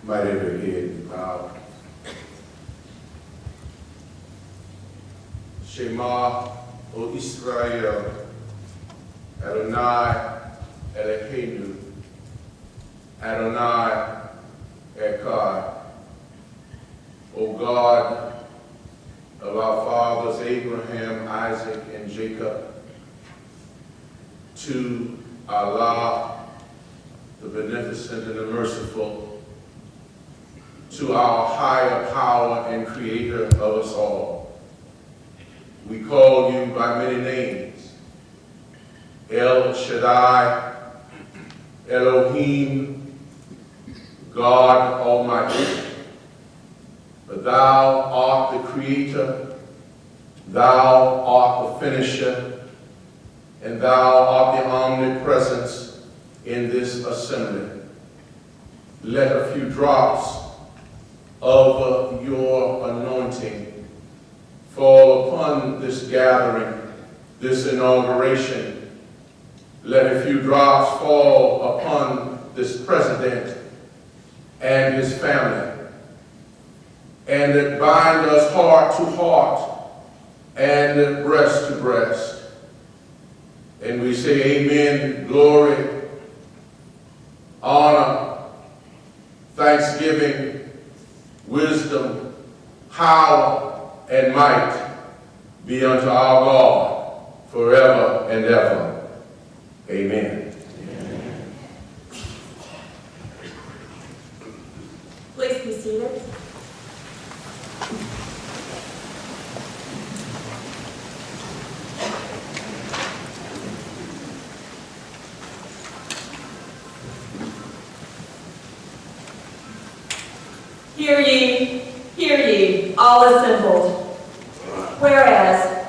Might have your head bowed. Shema, O Israel, Adonai Eloheinu, Adonai Echad. O God of our fathers Abraham, Isaac, and Jacob, to Allah, the beneficent and the merciful, to our higher power and creator of us all. We call you by many names: El Shaddai, Elohim, God Almighty. For thou art the creator, thou art the finisher, and thou art the omnipresence in this assembly. Let a few drops of your anointing fall upon this gathering, this inauguration. Let a few drops fall upon this president and his family, and that bind us heart to heart and breast to breast. And we say amen, glory, honor, thanksgiving, wisdom, power, and might be unto our God forever and ever. Amen. Amen. Please be seated. Hear ye, all assembled. Whereas,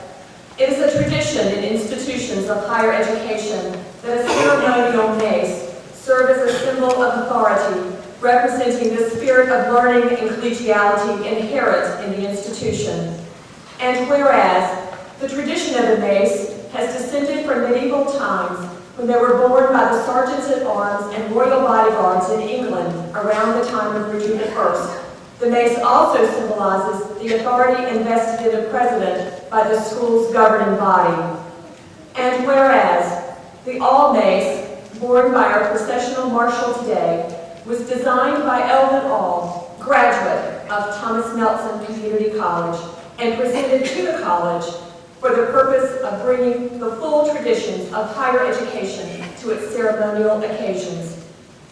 it is a tradition in institutions of higher education that a ceremonial mace serve as a symbol of authority, representing the spirit of learning and collegiality inherent in the institution. And whereas, the tradition of the mace has descended from medieval times when they were borne by the sergeants at arms and royal bodyguards in England around the time of Richard I. The mace also symbolizes the authority invested in a president by the school's governing body. And whereas, the all mace, borne by our processional marshal today, was designed by Elvin All, graduate of Thomas Nelson Community College, and presented to the college for the purpose of bringing the full traditions of higher education to its ceremonial occasions.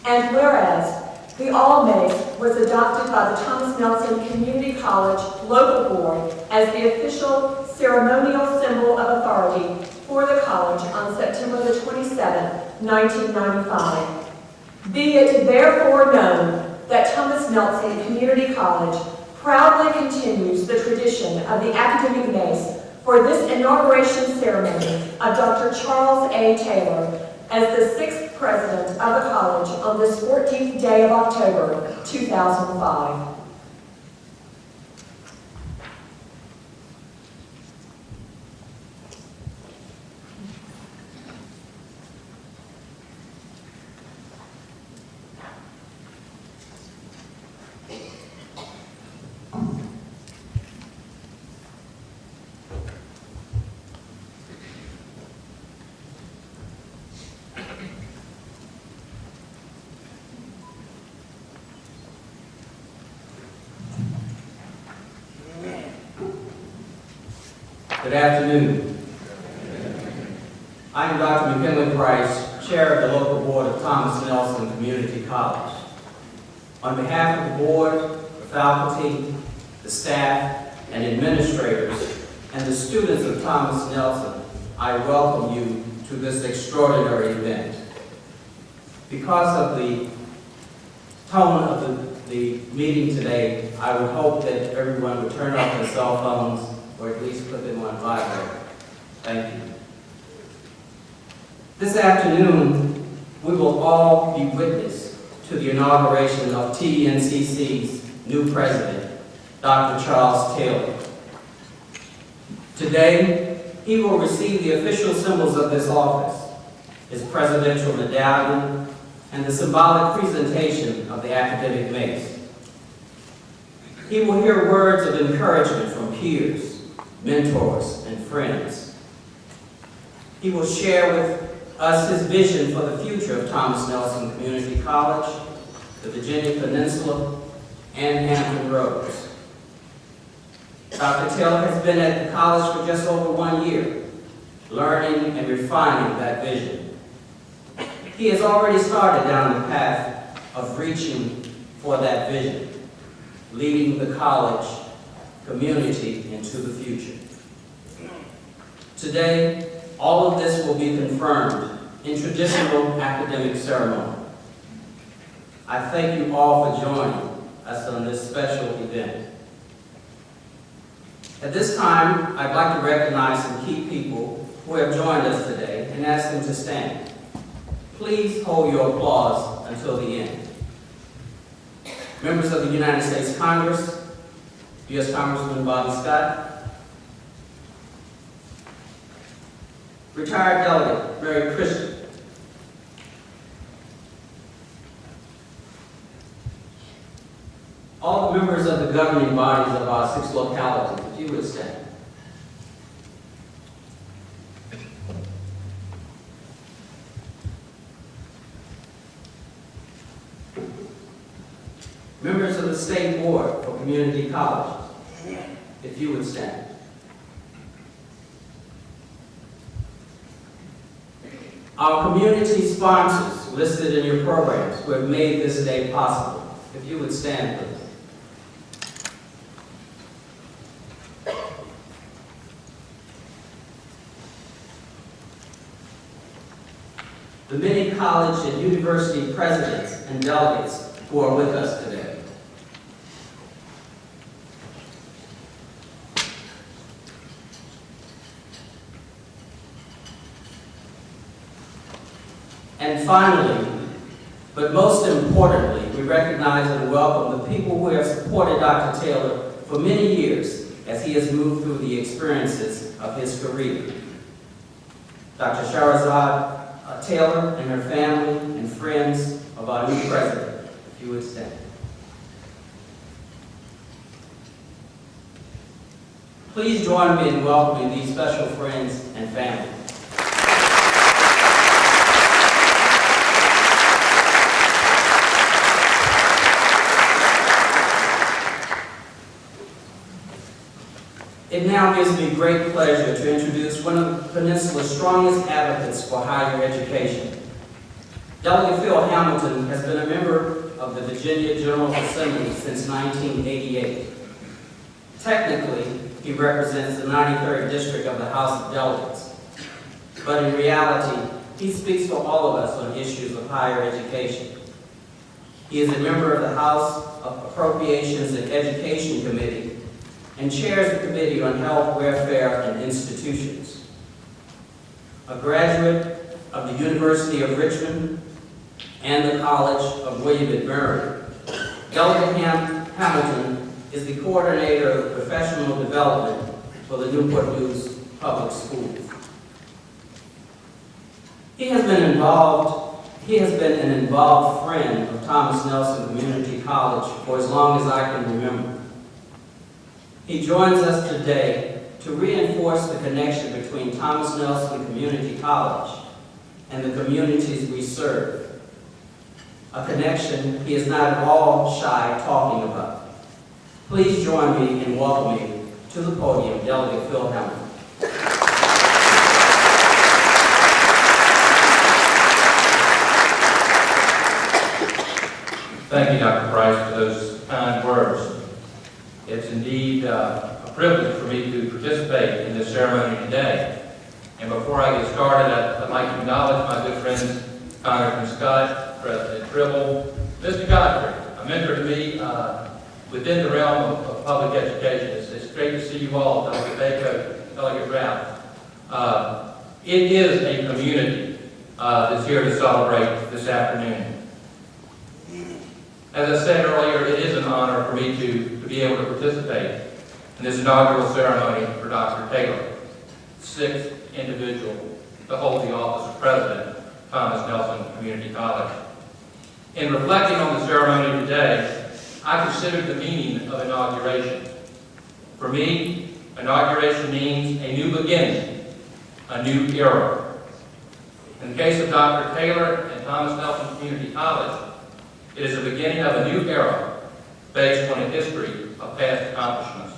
And whereas, the All Mace was adopted by the Thomas Nelson Community College Local Board as the official ceremonial symbol of authority for the college on September the 27th, 1995. Be it therefore known that Thomas Nelson Community College proudly continues the tradition of the academic mace for this inauguration ceremony of Dr. Charles A. Taylor as the 6th president of the college on this 14th day of October, 2005. Good afternoon. I am Dr. McKinley Price, Chair of the Local Board of Thomas Nelson Community College. On behalf of the board, the faculty, the staff, and administrators, and the students of Thomas Nelson, I welcome you to this extraordinary event. Because of the tone of the meeting today, I would hope that everyone would turn off their cell phones or at least put them on vibrate. Thank you. This afternoon, we will all be witness to the inauguration of TNCC's new president, Dr. Charles Taylor. Today, he will receive the official symbols of this office, his presidential medallion, and the symbolic presentation of the academic mace. He will hear words of encouragement from peers, mentors, and friends. He will share with us his vision for the future of Thomas Nelson Community College, the Virginia Peninsula, and Hampton Roads. Dr. Taylor has been at the college for just over 1 year, learning and refining that vision. He has already started down the path of reaching for that vision, leading the college community into the future. Today, all of this will be confirmed in traditional academic ceremony. I thank you all for joining us on this special event. At this time, I'd like to recognize some key people who have joined us today and ask them to stand. Please hold your applause until the end. Members of the United States Congress, U.S. Congressman Bobby Scott, retired delegate Mary Christian, all the members of the governing bodies of our 6 localities, if you would stand. Members of the State Board for Community Colleges, if you would stand. Our community sponsors listed in your programs who have made this day possible, if you would stand, please. The many college and university presidents and delegates who are with us today. And finally, but most importantly, we recognize and welcome the people who have supported Dr. Taylor for many years as he has moved through the experiences of his career. Dr. Shahrazad Taylor and her family and friends of our new president, if you would stand. Please join me in welcoming these special friends and family. It now gives me great pleasure to introduce one of the Peninsula's strongest advocates for higher education. Delegate Phil Hamilton has been a member of the Virginia General Assembly since 1988. Technically, he represents the 93rd District of the House of Delegates, but in reality, he speaks for all of us on issues of higher education. He is a member of the House of Appropriations and Education Committee and chairs the Committee on Health, Welfare, and Institutions. A graduate of the University of Richmond and the College of William & Mary, Delegate Hamilton is the coordinator of professional development for the Newport News Public Schools. He has been an involved friend of Thomas Nelson Community College for as long as I can remember. He joins us today to reinforce the connection between Thomas Nelson Community College and the communities we serve, a connection he is not at all shy talking about. Please join me in welcoming to the podium Delegate Phil Hamilton. Thank you, Dr. Price, for those kind words. It's indeed a privilege for me to participate in this ceremony today. And before I get started, I'd like to acknowledge my good friends, Congressman Scott, President Tribble, Mr. Godfrey, a mentor to me within the realm of public education. It's great to see you all, Delegate Baker, Delegate Ralph. It is a community that's here to celebrate this afternoon. As I said earlier, it is an honor for me to be able to participate in this inaugural ceremony for Dr. Taylor, 6th individual to hold the office of President of Thomas Nelson Community College. In reflecting on the ceremony today, I consider the meaning of inauguration. For me, inauguration means a new beginning, a new era. In the case of Dr. Taylor and Thomas Nelson Community College, it is the beginning of a new era based on a history of past accomplishments.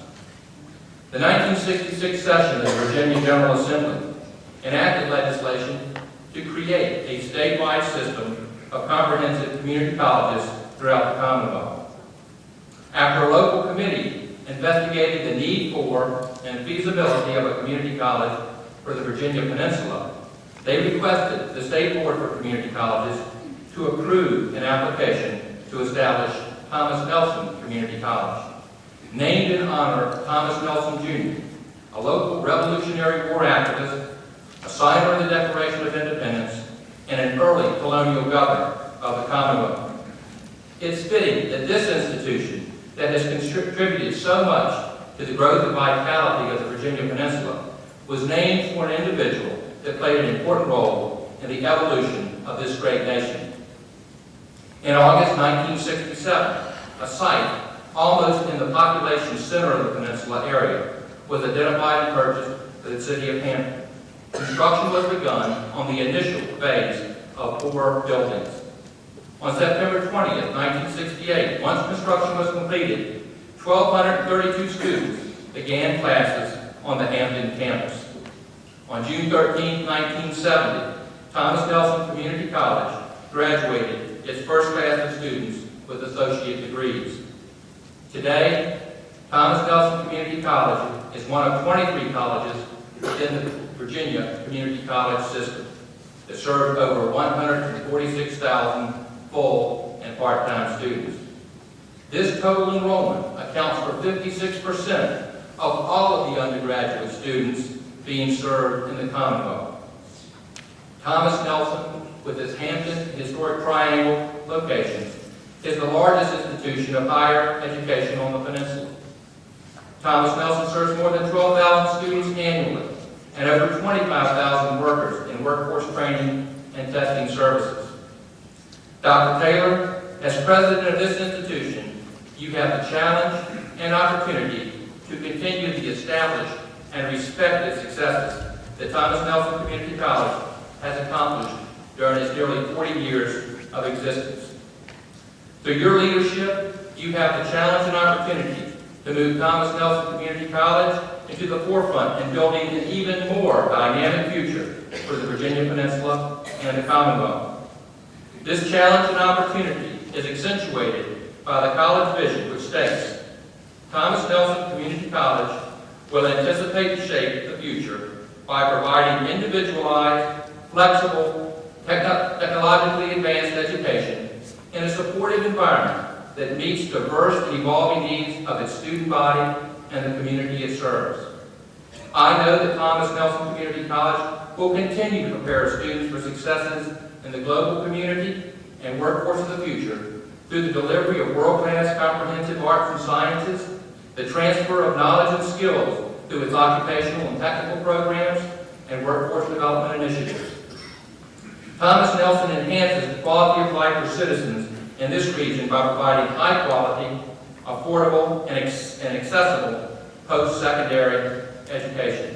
The 1966 session of the Virginia General Assembly enacted legislation to create a statewide system of comprehensive community colleges throughout the Commonwealth. After a local committee investigated the need for and feasibility of a community college for the Virginia Peninsula, they requested the State Board for Community Colleges to approve an application to establish Thomas Nelson Community College, named in honor of Thomas Nelson, Jr., a local Revolutionary War activist, a signer of the Declaration of Independence, and an early colonial governor of the Commonwealth. It's fitting that this institution that has contributed so much to the growth and vitality of the Virginia Peninsula was named for an individual that played an important role in the evolution of this great nation. In August 1967, a site almost in the population center of the peninsula area was identified and purchased for the city of Hampton. Construction was begun on the initial phase of 4 buildings. On September 20th, 1968, once construction was completed, 1,232 students began classes on the Hampton campus. On June 13, 1970, Thomas Nelson Community College graduated its first class of students with associate degrees. Today, Thomas Nelson Community College is one of 23 colleges within the Virginia Community College system that serve over 146,000 full and part-time students. This total enrollment accounts for 56% of all of the undergraduate students being served in the Commonwealth. Thomas Nelson, with its Hampton Historic Triangle locations, is the largest institution of higher education on the peninsula. Thomas Nelson serves more than 12,000 students annually and over 25,000 workers in workforce training and testing services. Dr. Taylor, as president of this institution, you have the challenge and opportunity to continue the established and respected successes that Thomas Nelson Community College has accomplished during its nearly 40 years of existence. Through your leadership, you have the challenge and opportunity to move Thomas Nelson Community College into the forefront in building an even more dynamic future for the Virginia Peninsula and the Commonwealth. This challenge and opportunity is accentuated by the college vision, which states, Thomas Nelson Community College will anticipate and shape the future by providing individualized, flexible, technologically advanced education in a supportive environment that meets diverse and evolving needs of its student body and the community it serves. I know that Thomas Nelson Community College will continue to prepare students for successes in the global community and workforce of the future through the delivery of world-class comprehensive arts and sciences, the transfer of knowledge and skills through its occupational and technical programs, and workforce development initiatives. Thomas Nelson enhances the quality of life for citizens in this region by providing high-quality, affordable, and accessible post-secondary education.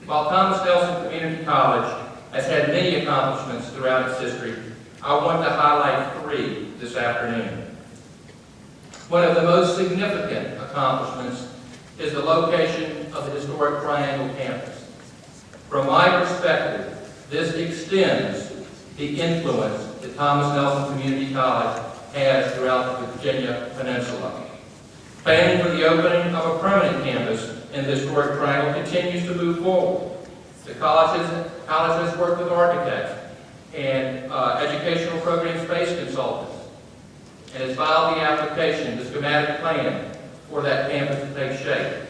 While Thomas Nelson Community College has had many accomplishments throughout its history, I want to highlight 3 this afternoon. One of the most significant accomplishments is the location of the historic Triangle campus. From my perspective, this extends the influence that Thomas Nelson Community College has throughout the Virginia Peninsula. Planning for the opening of a permanent campus in the historic Triangle continues to move forward. The college has worked with architects and educational program space consultants and has filed the application, the schematic plan for that campus to take shape.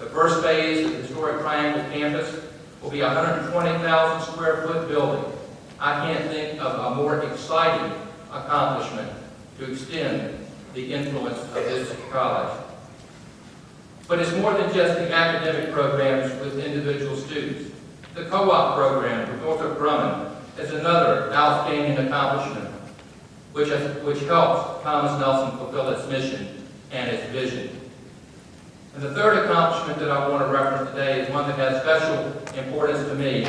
The first phase of the historic Triangle campus will be a 120,000 square foot building. I can't think of a more exciting accomplishment to extend the influence of this college. But it's more than just the academic programs with individual students. The co-op program with Northrop Grumman is another outstanding accomplishment. which helps Thomas Nelson fulfill its mission and its vision. And the third accomplishment that I want to reference today is one that has special importance to me,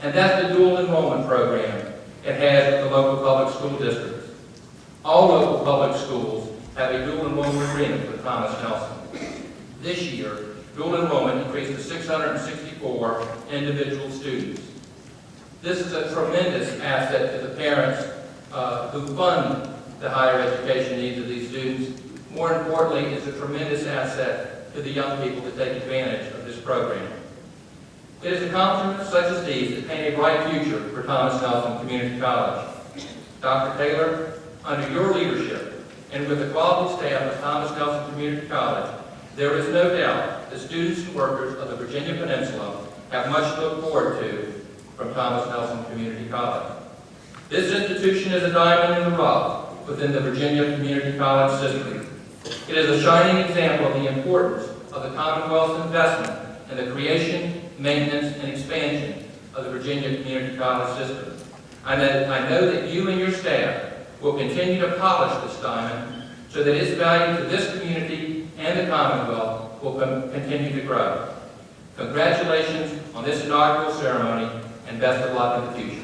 and that's the dual enrollment program it has with the local public school districts. All local public schools have a dual enrollment agreement with Thomas Nelson. This year, dual enrollment increased to 664 individual students. This is a tremendous asset to the parents who fund the higher education needs of these students. More importantly, it's a tremendous asset to the young people that take advantage of this program. It is accomplishments such as these that paint a bright future for Thomas Nelson Community College. Dr. Taylor, under your leadership and with the quality staff of Thomas Nelson Community College, there is no doubt that students and workers of the Virginia Peninsula have much to look forward to from Thomas Nelson Community College. This institution is a diamond in the rough within the Virginia Community College system. It is a shining example of the importance of the Commonwealth's investment in the creation, maintenance, and expansion of the Virginia Community College system. I know that you and your staff will continue to polish this diamond so that its value to this community and the Commonwealth will continue to grow. Congratulations on this inaugural ceremony, and best of luck in the future.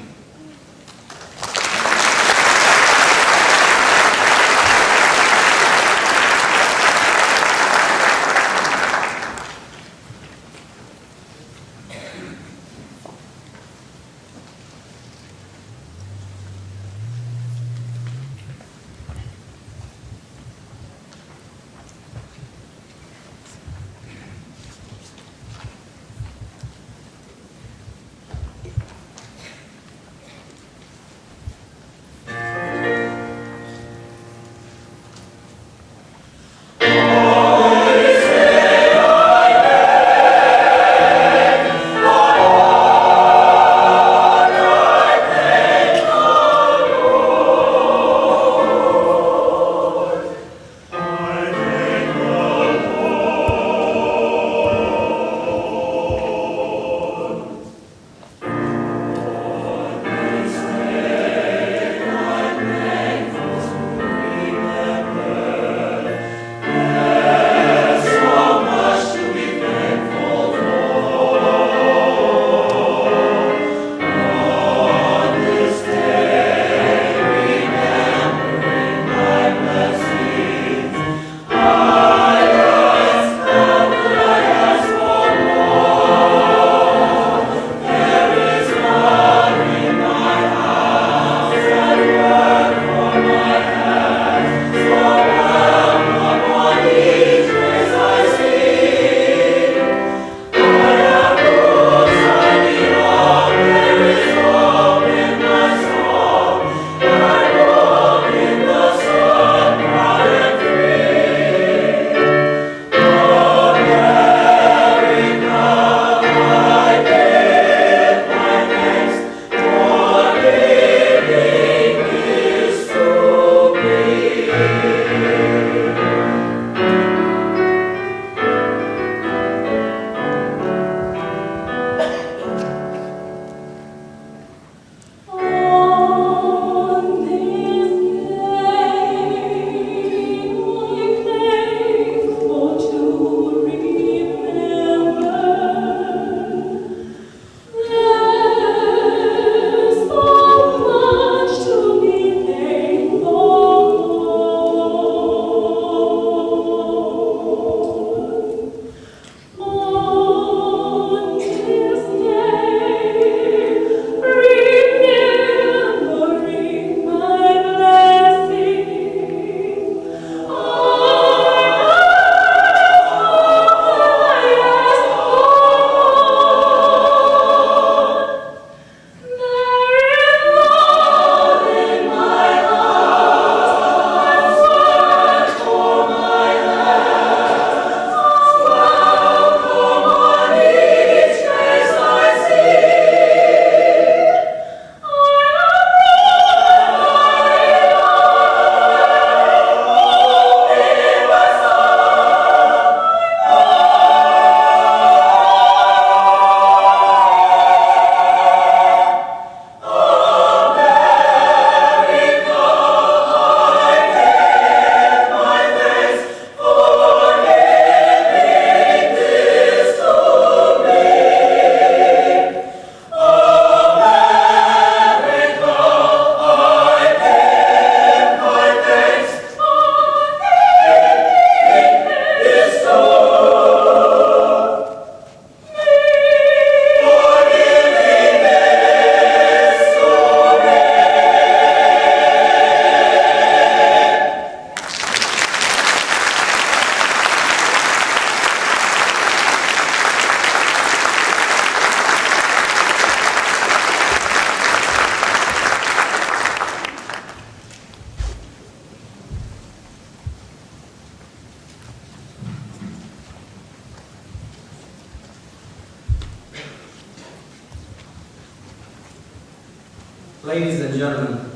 Ladies and gentlemen,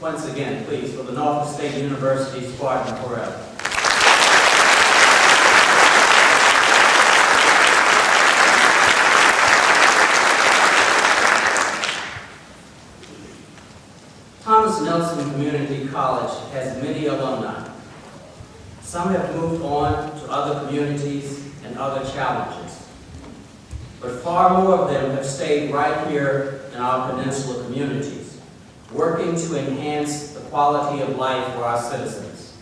once again, please, for the Norfolk State University Spartan Forever. Thomas Nelson Community College has many alumni. Some have moved on to other communities and other challenges, but far more of them have stayed right here in our peninsula communities, working to enhance the quality of life for our citizens.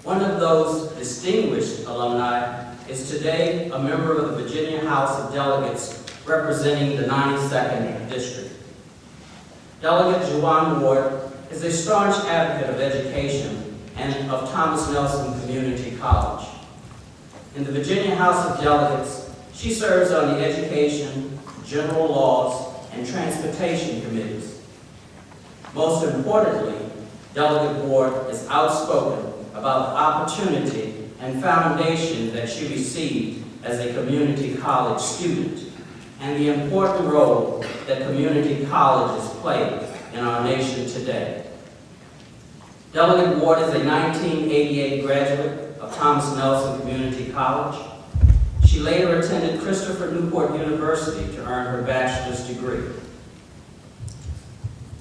One of those distinguished alumni is today a member of the Virginia House of Delegates representing the 92nd District. Delegate Juwan Ward is a staunch advocate of education and of Thomas Nelson Community College. In the Virginia House of Delegates, she serves on the Education, General Laws, and Transportation Committees. Most importantly, Delegate Ward is outspoken about the opportunity and foundation that she received as a community college student and the important role that community colleges play in our nation today. Delegate Ward is a 1988 graduate of Thomas Nelson Community College. She later attended Christopher Newport University to earn her bachelor's degree.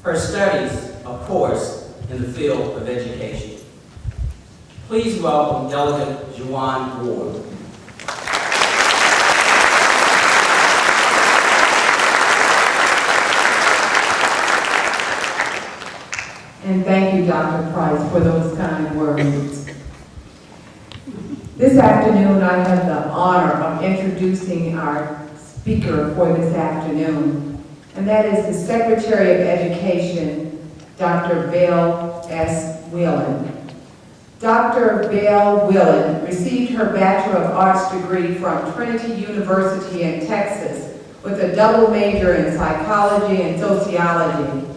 Her studies, of course, in the field of education. Please welcome Delegate Juwan Ward. And thank you, Dr. Price, for those kind words. This afternoon, I have the honor of introducing our speaker for this afternoon, and that is the Secretary of Education, Dr. Belle S. Whelan. Dr. Belle Whelan received her Bachelor of Arts degree from Trinity University in Texas with a double major in psychology and sociology.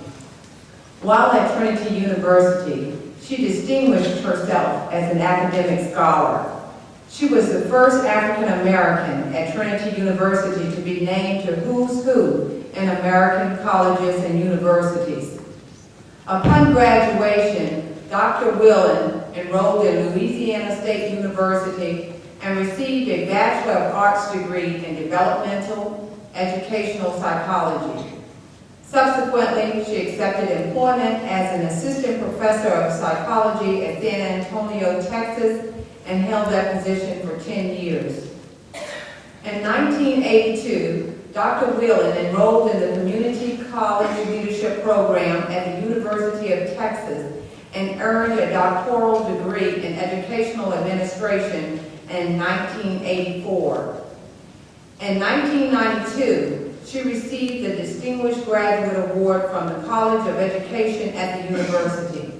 While at Trinity University, she distinguished herself as an academic scholar. She was the first African American at Trinity University to be named to Who's Who in American colleges and universities. Upon graduation, Dr. Whelan enrolled in Louisiana State University and received a Bachelor of Arts degree in developmental educational psychology. Subsequently, she accepted employment as an assistant professor of psychology at San Antonio, Texas, and held that position for 10 years. In 1982, Dr. Whelan enrolled in the Community College Leadership Program at the University of Texas and earned a doctoral degree in educational administration in 1984. In 1992, she received the Distinguished Graduate Award from the College of Education at the university.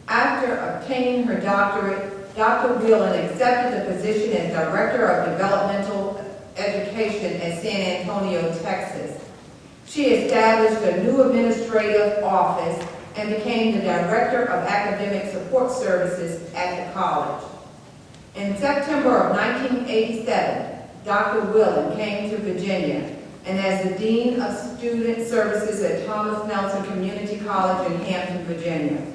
After obtaining her doctorate, Dr. Whelan accepted the position as Director of Developmental Education at San Antonio, Texas. She established a new administrative office and became the Director of Academic Support Services at the college. In September of 1987, Dr. Whelan came to Virginia, and as the Dean of Student Services at Thomas Nelson Community College in Hampton, Virginia.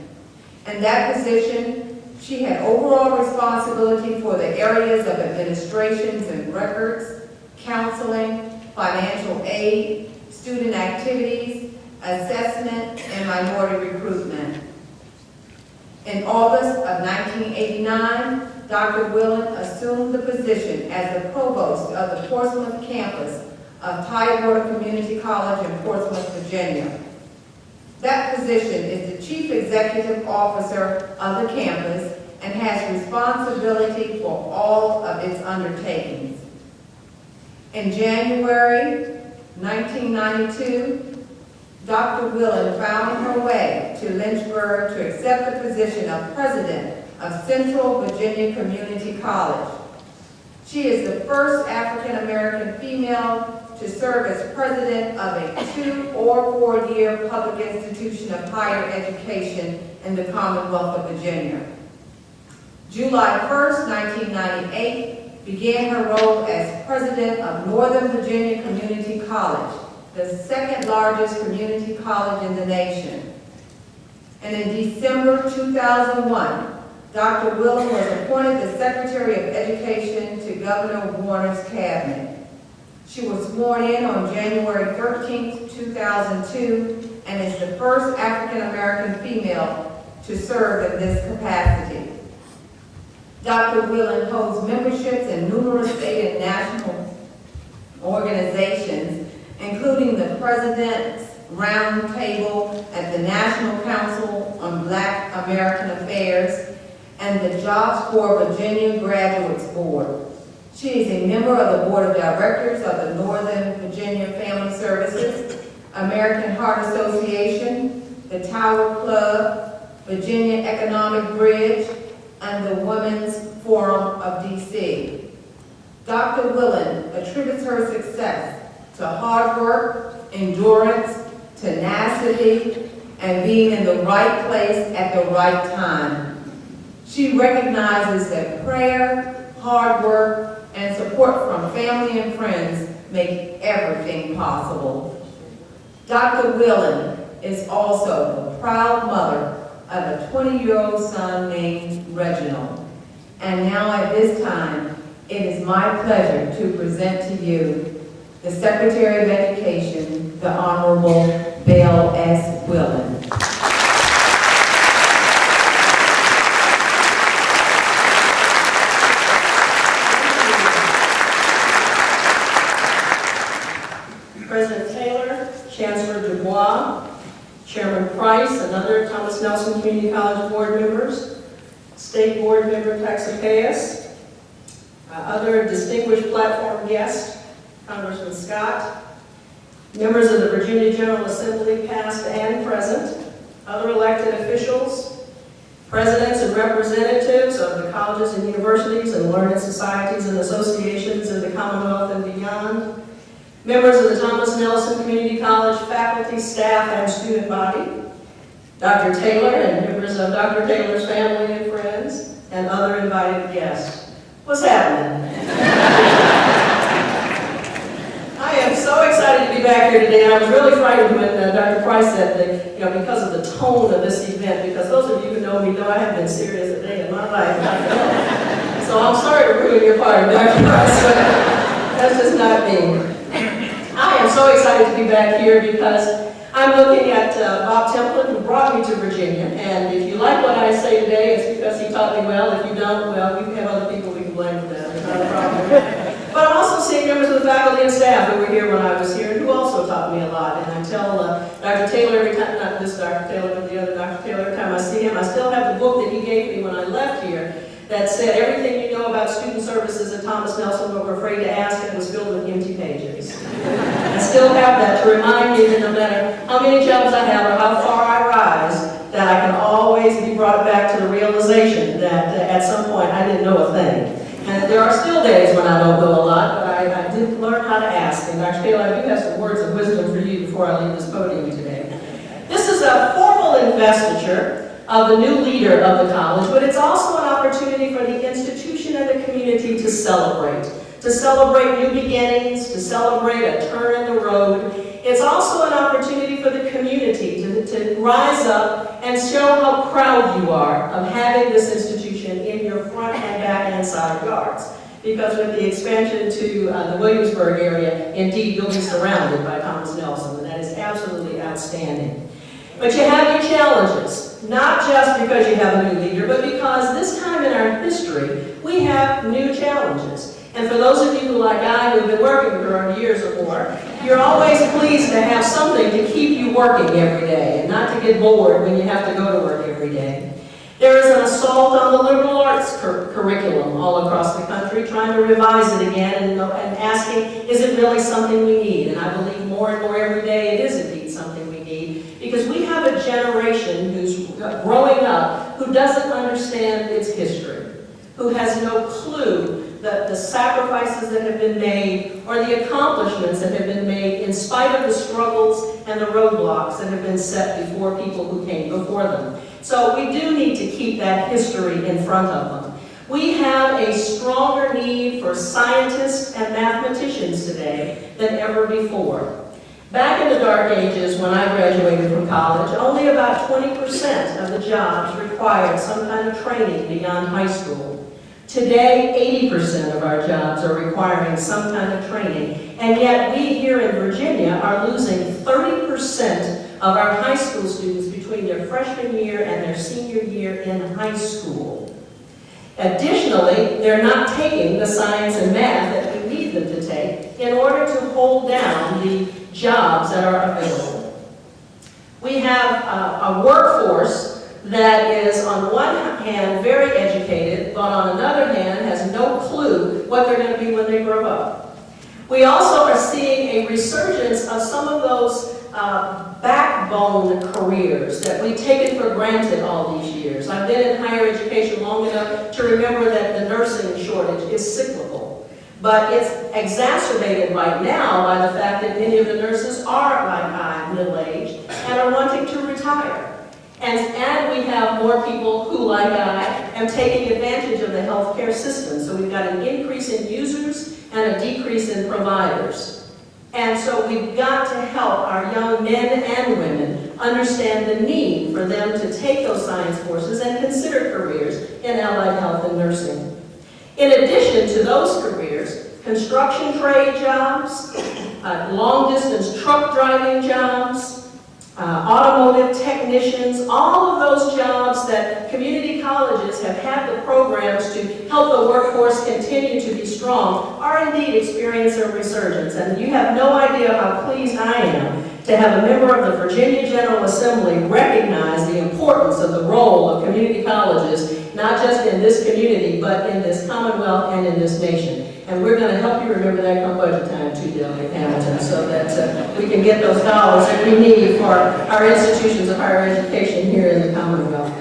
In that position, she had overall responsibility for the areas of administrations and records, counseling, financial aid, student activities, assessment, and minority recruitment. In August of 1989, Dr. Whelan assumed the position as the provost of the Portsmouth campus of Tidewater Community College in Portsmouth, Virginia. That position is the Chief Executive Officer of the campus and has responsibility for all of its undertakings. In January 1992, Dr. Whelan found her way to Lynchburg to accept the position of President of Central Virginia Community College. She is the first African American female to serve as president of a 2- or 4-year public institution of higher education in the Commonwealth of Virginia. July 1st, 1998, began her role as president of Northern Virginia Community College, the second largest community college in the nation. And in December 2001, Dr. Willem was appointed the Secretary of Education to Governor Warner's cabinet. She was sworn in on January 13, 2002, and is the first African-American female to serve in this capacity. Dr. Willem holds memberships in numerous state and national organizations, including the President's Round Table at the National Council on Black American Affairs and the Jobs for Virginia Graduates Board. She is a member of the Board of Directors of the Northern Virginia Family Services, American Heart Association, the Tower Club, Virginia Economic Bridge, and the Women's Forum of DC. Dr. Willem attributes her success to hard work, endurance, tenacity, and being in the right place at the right time. She recognizes that prayer, hard work, and support from family and friends make everything possible. Dr. Willem is also the proud mother of a 20-year-old son named Reginald. And now at this time, it is my pleasure to present to you the Secretary of Education, the Honorable Belle S. Willem. President Taylor, Chancellor Dubois, Chairman Price, and other Thomas Nelson Community College board members, State Board Member Taxapaeus, other distinguished platform guests, Congressman Scott, members of the Virginia General Assembly, past and present, other elected officials, presidents and representatives of the colleges and universities and learned societies and associations in the Commonwealth and beyond, members of the Thomas Nelson Community College faculty, staff, and student body, Dr. Taylor and members of Dr. Taylor's family and friends, and other invited guests. What's happening? I am so excited to be back here today, and I was really frightened when Dr. Price said that, because of the tone of this event, because those of you who know me know I haven't been serious a day in my life. So I'm sorry to ruin your party, Dr. Price, but that's just not me. I am so excited to be back here because I'm looking at Bob Templin, who brought me to Virginia, and if you like what I say today, it's because he taught me well. If you don't, well, we have other people we can blame for that. It's not a problem. But I'm also seeing members of the faculty and staff who were here when I was here and who also taught me a lot. And I tell Dr. Taylor every time, not this Dr. Taylor, but the other Dr. Taylor, every time I see him, I still have the book that he gave me when I left here that said everything you know about student services at Thomas Nelson but were afraid to ask, and it was filled with empty pages. I still have that to remind me that no matter how many jobs I have or how far I rise, that I can always be brought back to the realization that at some point I didn't know a thing. And there are still days when I don't know a lot, but I did learn how to ask. And Dr. Taylor, I do have some words of wisdom for you before I leave this podium today. This is a formal investiture of the new leader of the college, but it's also an opportunity for the institution and the community to celebrate new beginnings, to celebrate a turn in the road. It's also an opportunity for the community to rise up and show how proud you are of having this institution in your front and back and side yards. Because with the expansion to the Williamsburg area, indeed you'll be surrounded by Thomas Nelson, and that is absolutely outstanding. But you have your challenges, not just because you have a new leader, but because this time in our history, we have new challenges. And for those of you who, like I, who have been working for years or more, you're always pleased to have something to keep you working every day and not to get bored when you have to go to work every day. There is an assault on the liberal arts curriculum all across the country, trying to revise it again and asking, is it really something we need? And I believe more and more every day it is indeed something we need, because we have a generation who's growing up who doesn't understand its history, who has no clue the sacrifices that have been made or the accomplishments that have been made in spite of the struggles and the roadblocks that have been set before people who came before them. So we do need to keep that history in front of them. We have a stronger need for scientists and mathematicians today than ever before. Back in the dark ages, when I graduated from college, only about 20% of the jobs required some kind of training beyond high school. Today, 80% of our jobs are requiring some kind of training, and yet we here in Virginia are losing 30% of our high school students between their freshman year and their senior year in high school. Additionally, they're not taking the science and math that we need them to take in order to hold down the jobs that are available. We have a workforce that is on one hand very educated, but on another hand has no clue what they're going to be when they grow up. We also are seeing a resurgence of some of those backbone careers that we've taken for granted all these years. I've been in higher education long enough to remember that the nursing shortage is cyclical. But it's exacerbated right now by the fact that many of the nurses are, like I, middle-aged and are wanting to retire. And we have more people who, like I, am taking advantage of the healthcare system. So we've got an increase in users and a decrease in providers. And so we've got to help our young men and women understand the need for them to take those science courses and consider careers in allied health and nursing. In addition to those careers, construction trade jobs, long-distance truck driving jobs, automotive technicians, all of those jobs that community colleges have had the programs to help the workforce continue to be strong are indeed experiencing a resurgence. And you have no idea how pleased I am to have a member of the Virginia General Assembly recognize the importance of the role of community colleges, not just in this community, but in this Commonwealth and in this nation. And we're going to help you remember that come budget time too, Delegate Hamilton, so that we can get those dollars that we need for our institutions of higher education here in the Commonwealth.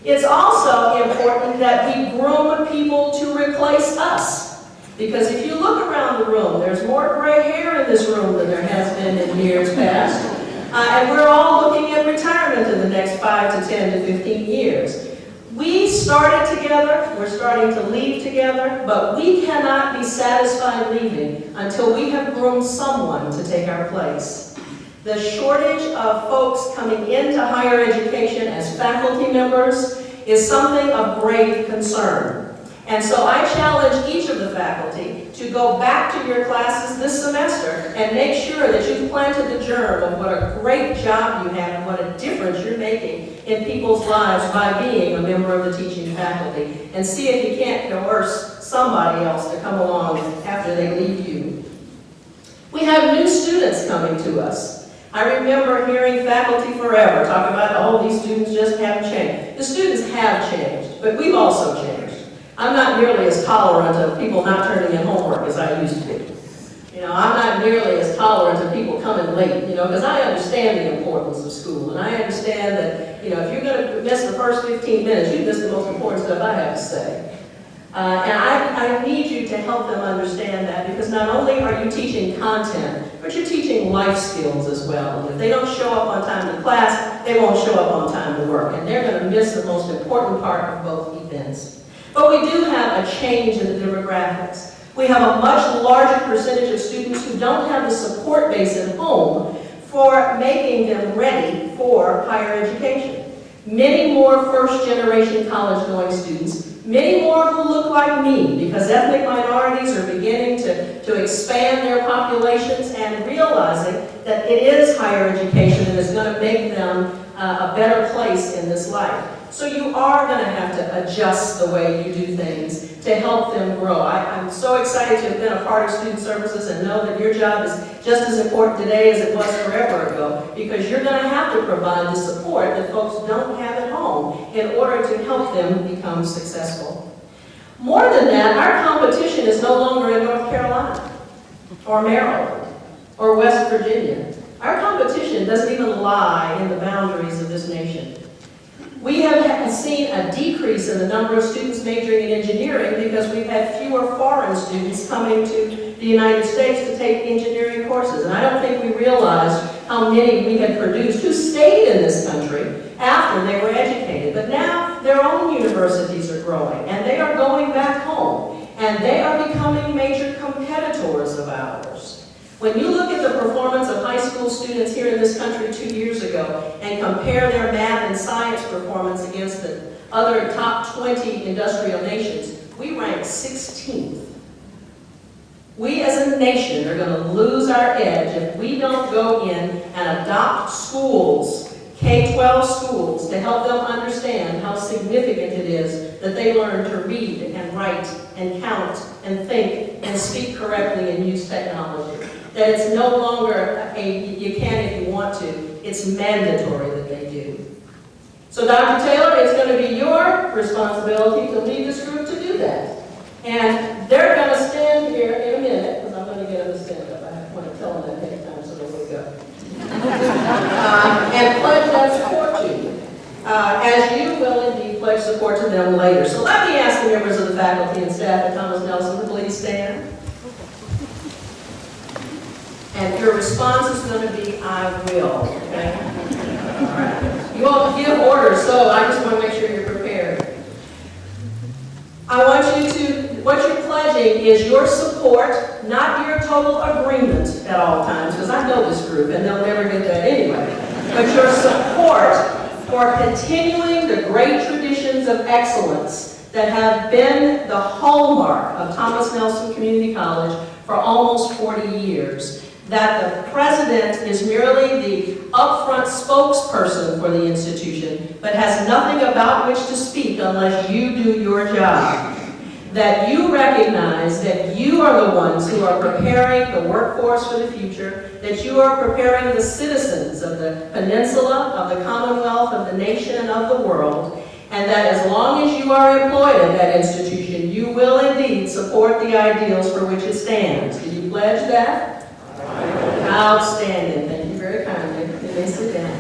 It's also important that we groom people to replace us. Because if you look around the room, there's more gray hair in this room than there has been in years past. And we're all looking at retirement in the next 5 to 10 to 15 years. We started together, we're starting to leave together, but we cannot be satisfied leaving until we have groomed someone to take our place. The shortage of folks coming into higher education as faculty members is something of grave concern. And so I challenge each of the faculty to go back to your classes this semester and make sure that you've planted the germ of what a great job you have and what a difference you're making in people's lives by being a member of the teaching faculty. And see if you can't coerce somebody else to come along after they leave you. We have new students coming to us. I remember hearing faculty forever talk about, oh, these students just haven't changed. The students have changed, but we've also changed. I'm not nearly as tolerant of people not turning in homework as I used to be. I'm not nearly as tolerant of people coming late, because I understand the importance of school, and I understand that, if you're going to miss the first 15 minutes, you miss the most important stuff I have to say. And I need you to help them understand that, because not only are you teaching content, but you're teaching life skills as well. And if they don't show up on time to class, they won't show up on time to work, and they're going to miss the most important part of both events. But we do have a change in the demographics. We have a much larger percentage of students who don't have the support base at home for making them ready for higher education. Many more first-generation college-going students, many more who look like me, because ethnic minorities are beginning to expand their populations and realizing that it is higher education that is going to make them a better place in this life. So you are going to have to adjust the way you do things to help them grow. I'm so excited to have been a part of student services and know that your job is just as important today as it was forever ago, because you're going to have to provide the support that folks don't have at home in order to help them become successful. More than that, our competition is no longer in North Carolina or Maryland or West Virginia. Our competition doesn't even lie in the boundaries of this nation. We have seen a decrease in the number of students majoring in engineering because we've had fewer foreign students coming to the United States to take engineering courses. And I don't think we realized how many we had produced who stayed in this country after they were educated. But now their own universities are growing, and they are going back home, and they are becoming major competitors of ours. When you look at the performance of high school students here in this country 2 years ago and compare their math and science performance against the other top 20 industrial nations, we rank 16th. We as a nation are going to lose our edge if we don't go in and adopt schools, K-12 schools, to help them understand how significant it is that they learn to read and write and count and think and speak correctly and use technology. That it's no longer you can if you want to, it's mandatory that they do. So Dr. Taylor, it's going to be your responsibility to lead this group to do that. And they're going to stand here in a minute, because I'm going to get them to stand up. I want to tell them that ahead of time so they wake up. And pledge that support to you, as you will indeed pledge support to them later. So let me ask the members of the faculty and staff at Thomas Nelson to please stand. And your response is going to be, I will, okay? All right. You all give orders, so I just want to make sure you're prepared. I want you to, what you're pledging is your support, not your total agreement at all times, because I know this group and they'll never get that anyway, but your support for continuing the great traditions of excellence that have been the hallmark of Thomas Nelson Community College for almost 40 years. That the president is merely the upfront spokesperson for the institution, but has nothing about which to speak unless you do your job. That you recognize that you are the ones who are preparing the workforce for the future, that you are preparing the citizens of the peninsula, of the Commonwealth, of the nation, and of the world, and that as long as you are employed at that institution, you will indeed support the ideals for which it stands. Do you pledge that? Outstanding. Thank you very kindly. You may sit down.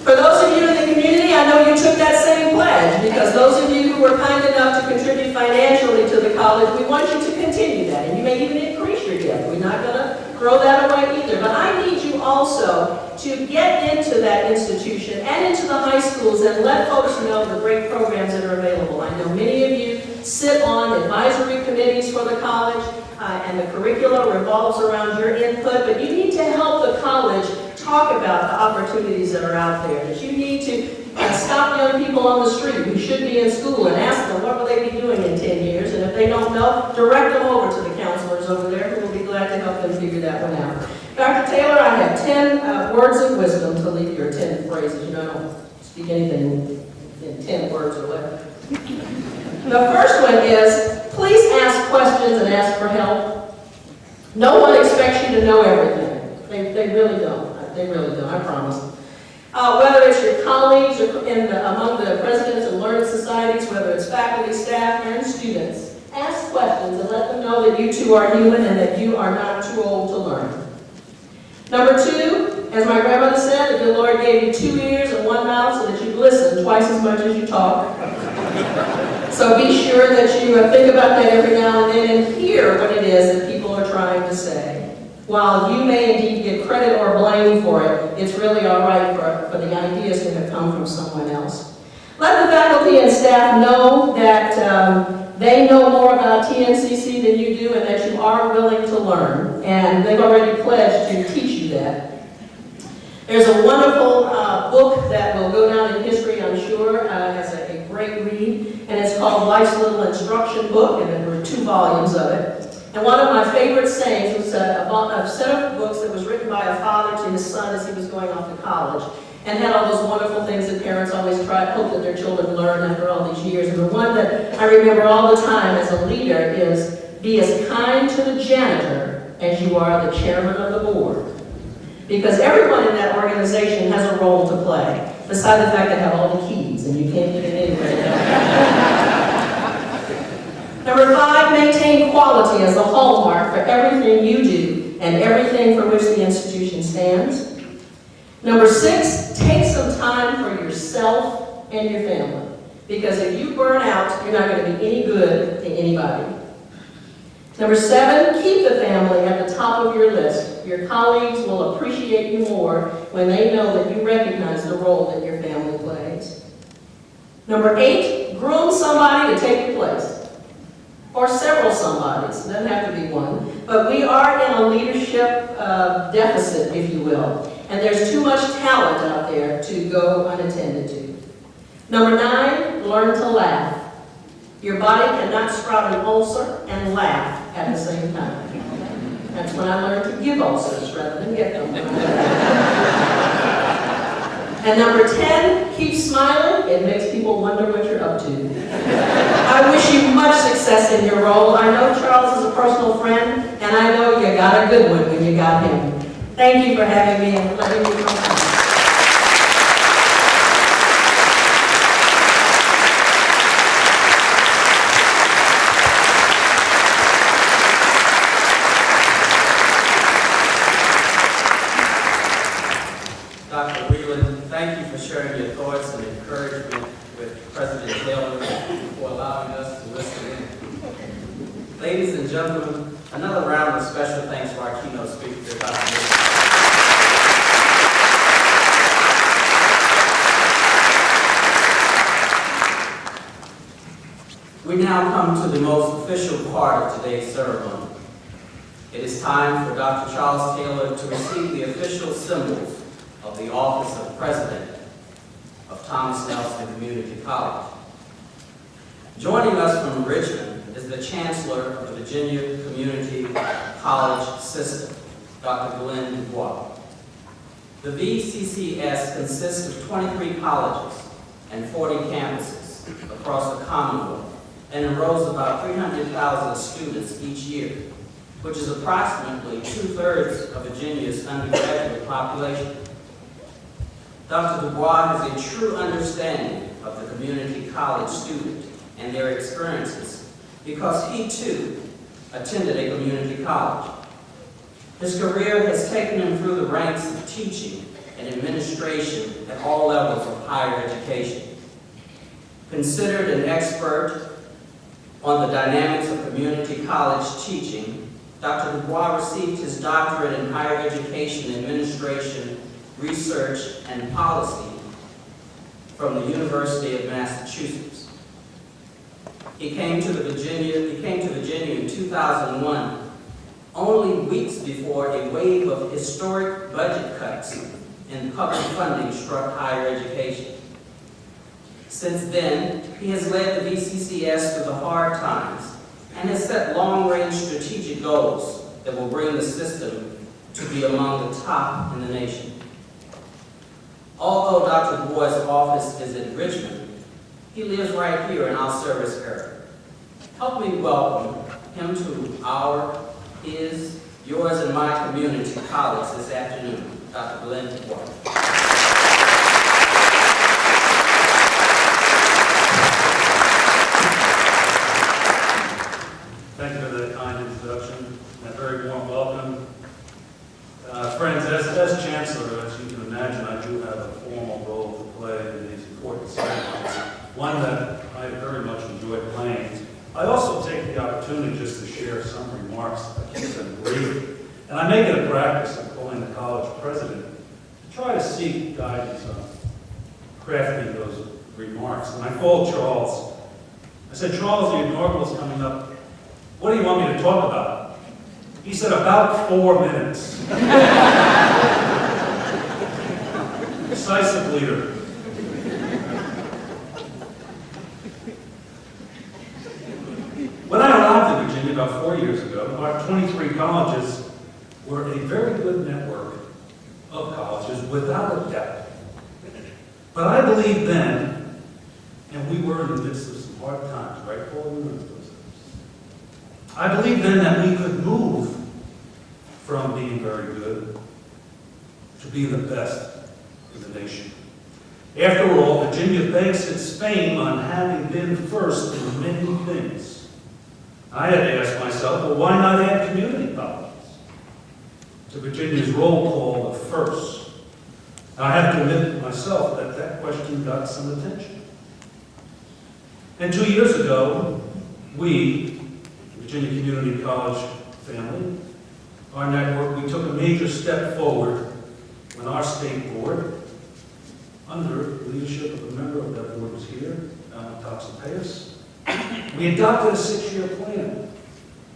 For those of you in the community, I know you took that same pledge, because those of you who were kind enough to contribute financially to the college, we want you to continue that, and you may even increase your gift. We're not going to throw that away either. But I need you also to get into that institution and into the high schools and let folks know the great programs that are available. I know many of you sit on advisory committees for the college, and the curriculum revolves around your input, but you need to help the college talk about the opportunities that are out there. That you need to stop young people on the street who should be in school and ask them what will they be doing in 10 years, and if they don't know, direct them over to the counselors over there who will be glad to help them figure that one out. Dr. Taylor, I have 10 words of wisdom to leave your 10 phrases. You know, I don't speak anything in 10 words or whatever. The first one is, please ask questions and ask for help. No one expects you to know everything. They really don't. They really don't, I promise. Whether it's your colleagues or among the presidents and learning societies, whether it's faculty, staff, and students, ask questions and let them know that you too are human and that you are not too old to learn. Number 2, as my grandmother said, that the Lord gave you 2 ears and 1 mouth so that you listen twice as much as you talk. So be sure that you think about that every now and then and hear what it is that people are trying to say. While you may indeed get credit or blame for it, it's really all right for the ideas that have come from someone else. Let the faculty and staff know that they know more about TNCC than you do and that you are willing to learn. And they've already pledged to teach you that. There's a wonderful book that will go down in history, I'm sure, as a great read, and it's called Life's Little Instruction Book, and there were 2 volumes of it. And one of my favorite sayings was a set of books that was written by a father to his son as he was going off to college, and had all those wonderful things that parents always hope that their children learn after all these years. And the one that I remember all the time as a leader is, be as kind to the janitor as you are the chairman of the board. Because everyone in that organization has a role to play, beside the fact they have all the keys, and you can't get in anywhere. Number 5, maintain quality as the hallmark for everything you do and everything for which the institution stands. Number 6, take some time for yourself and your family. Because if you burn out, you're not going to be any good to anybody. Number 7, keep the family at the top of your list. Your colleagues will appreciate you more when they know that you recognize the role that your family plays. Number 8, groom somebody to take your place. or several somebodies, it doesn't have to be one, but we are in a leadership deficit, if you will, and there's too much talent out there to go unattended to. Number 9, learn to laugh. Your body cannot sprout an ulcer and laugh at the same time. That's when I learned to give ulcers rather than get them. And number 10, keep smiling. It makes people wonder what you're up to. I wish you much success in your role. I know Charles is a personal friend, and I know you got a good one when you got him. Thank you for having me and letting me come. Dr. Whelan, thank you for sharing your thoughts and encouragement with President Taylor for allowing us to listen in. Ladies and gentlemen, another round of special thanks to our keynote speaker, Dr. Whelan. We now come to the most official part of today's ceremony. It is time for Dr. Charles Taylor to receive the official symbols of the office of President of Thomas Nelson Community College. Joining us from Richmond is the Chancellor of the Virginia Community College System, Dr. Glenn Dubois. The VCCS consists of 23 colleges and 40 campuses across the Commonwealth and enrolls about 300,000 students each year, which is approximately 2/3 of Virginia's undergraduate population. Dr. Dubois has a true understanding of the community college student and their experiences because he, too, attended a community college. His career has taken him through the ranks of teaching and administration at all levels of higher education. Considered an expert on the dynamics of community college teaching, Dr. Dubois received his doctorate in higher education administration, research, and policy from the University of Massachusetts. He came to Virginia in 2001, only weeks before a wave of historic budget cuts in public funding struck higher education. Since then, he has led the VCCS through the hard times and has set long-range strategic goals that will bring the system to be among the top in the nation. Although Dr. Dubois' office is in Richmond, he lives right here in our service area. Help me welcome him to his, yours, and my community college this afternoon, Dr. Glenn Dubois. Thank you for that kind introduction and a very warm welcome. Friends, as Chancellor, as you can imagine, I do have a formal role to play in these important ceremonies, one that I very much enjoy playing. I also take the opportunity just to share some remarks. I keep them brief, and I make it a practice of calling the college president to try to seek guidance on crafting those remarks. And I called Charles. I said, Charles, the inaugural is coming up. What do you want me to talk about? He said, about 4 minutes. Decisive leader. When I arrived in Virginia about 4 years ago, our 23 colleges were a very good network of colleges, without a doubt. But I believed then, and we were in the midst of some hard times, right, Paul? We were in those times. I believed then that we could move from being very good to be the best in the nation. After all, Virginia banks its fame on having been first in many things. I had to ask myself, well, why not add community colleges to Virginia's roll call of first? And I have to admit myself that that question got some attention. And 2 years ago, we, Virginia Community College family, our network, we took a major step forward when our state board, under the leadership of a member of that board was here, Alan Toxopeus, We adopted a 6-year plan.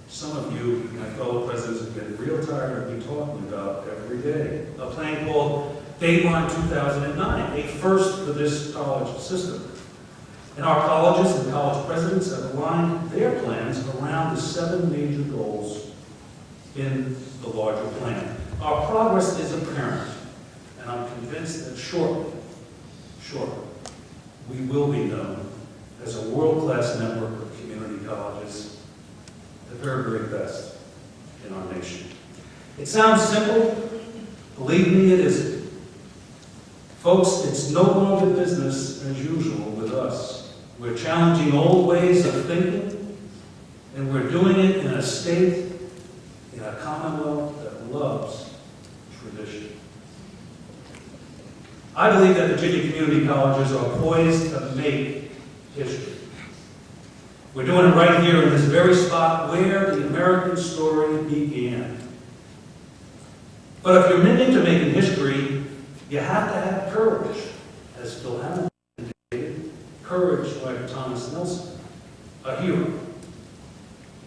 Some of you, my fellow presidents, have been real tired of me talking about every day. A plan called Dateline 2009, a first for this college system. And our colleges and college presidents have aligned their plans around the 7 major goals in the larger plan. Our progress is apparent, and I'm convinced that shortly, we will be known as a world-class network of community colleges, the very, very best in our nation. It sounds simple. Believe me, it isn't. Folks, it's no longer business as usual with us. We're challenging old ways of thinking, and we're doing it in a state, in a commonwealth that loves tradition. I believe that Virginia community colleges are poised to make history. We're doing it right here in this very spot where the American story began. But if you're into making history, you have to have courage, as Phil Hamilton indicated, courage like Thomas Nelson, a hero,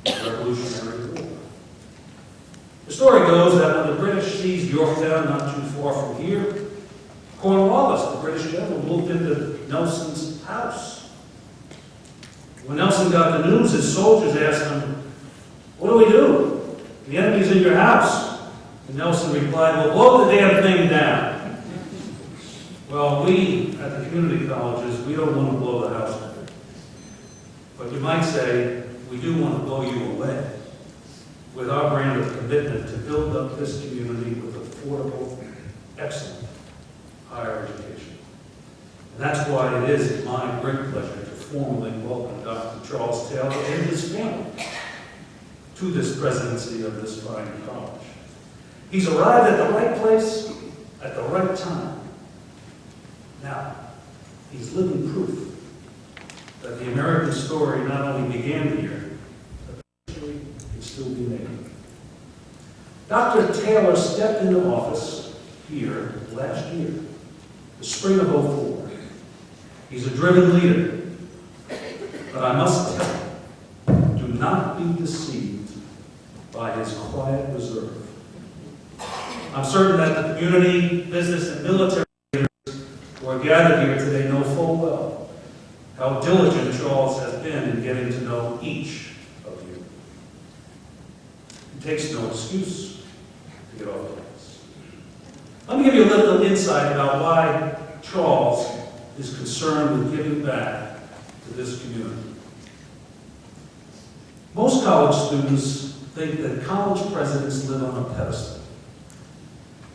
a Revolutionary War. The story goes that when the British seized Yorktown not too far from here, Cornwallis, the British general, moved into Nelson's house. When Nelson got the news, his soldiers asked him, "What do we do? The enemy's in your house." And Nelson replied, "Well, blow the damn thing down." Well, we at the community colleges, we don't want to blow the house down. But you might say, we do want to blow you away with our brand of commitment to build up this community with affordable, excellent higher education. And that's why it is my great pleasure to formally welcome Dr. Charles Taylor and his family to this presidency of this fine college. He's arrived at the right place at the right time. Now, he's living proof that the American story not only began here, but history can still be made. Dr. Taylor stepped into office here last year, the spring of '04. He's a driven leader, but I must tell you, do not be deceived by his quiet reserve. I'm certain that the community, business, and military leaders who are gathered here today know full well how diligent Charles has been in getting to know each of you. He takes no excuse to get off the bus. Let me give you a little insight about why Charles is concerned with giving back to this community. Most college students think that college presidents live on a pedestal,